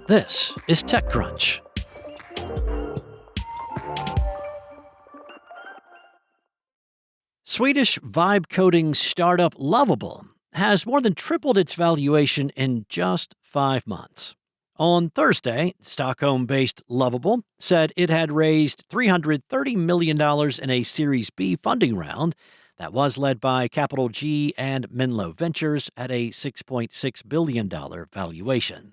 This is TechCrunch. Swedish vibe coding startup Lovable has more than tripled its valuation in just 5 months. On Thursday, Stockholm-based Lovable said it had raised $330 million in a Series B funding round that was led by Capital G and Menlo Ventures at a $6.6 billion valuation.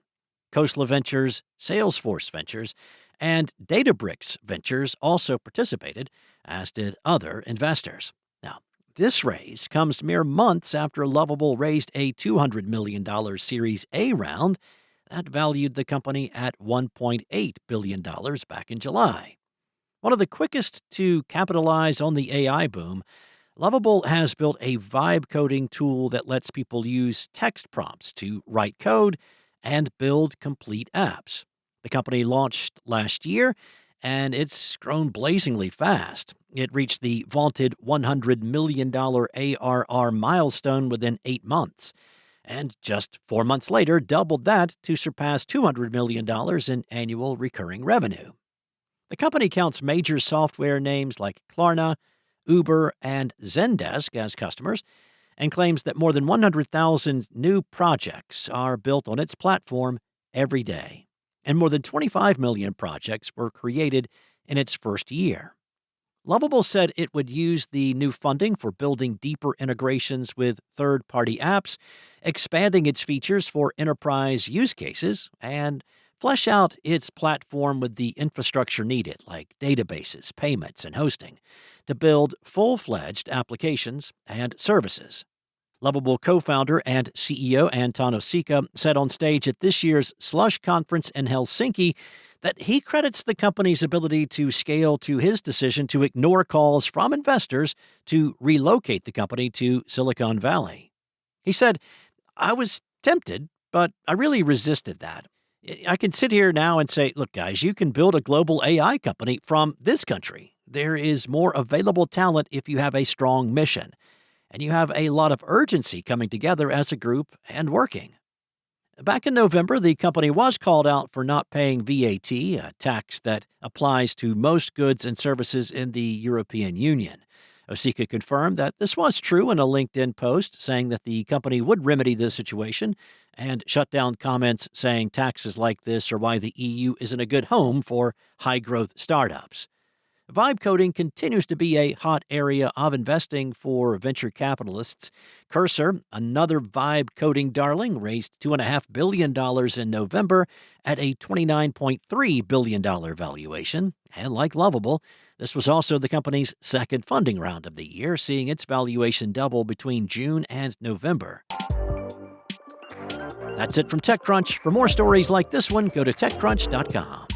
Khosla Ventures, Salesforce Ventures, and Databricks Ventures also participated, as did other investors. Now, this raise comes mere months after Lovable raised a $200 million Series A round that valued the company at $1.8 billion back in July. One of the quickest to capitalize on the AI boom, Lovable has built a vibe coding tool that lets people use text prompts to write code and build complete apps. The company launched last year, and it's grown blazingly fast. It reached the vaunted $100 million ARR milestone within 8 months, and just 4 months later doubled that to surpass $200 million in annual recurring revenue. The company counts major software names like Klarna, Uber, and Zendesk as customers, and claims that more than 100,000 new projects are built on its platform every day, and more than 25 million projects were created in its first year. Lovable said it would use the new funding for building deeper integrations with third-party apps, expanding its features for enterprise use cases, and flesh out its platform with the infrastructure needed, like databases, payments, and hosting, to build full-fledged applications and services. Lovable co-founder and CEO Anton Osika said on stage at this year's Slush conference in Helsinki that he credits the company's ability to scale to his decision to ignore calls from investors to relocate the company to Silicon Valley. He said, "I was tempted, but I really resisted that. I can sit here now and say, look, guys, you can build a global AI company from this country. There is more available talent if you have a strong mission. And you have a lot of urgency coming together as a group and working." Back in November, the company was called out for not paying VAT, a tax that applies to most goods and services in the European Union. Osika confirmed that this was true in a LinkedIn post, saying that the company would remedy the situation and shut down comments saying taxes like this are why the EU isn't a good home for high-growth startups. Vibe coding continues to be a hot area of investing for venture capitalists. Cursor, another vibe coding darling, raised $2.5 billion in November at a $29.3 billion valuation. And like Lovable, this was also the company's second funding round of the year, seeing its valuation double between June and November. That's it from TechCrunch. For more stories like this one, go to TechCrunch.com.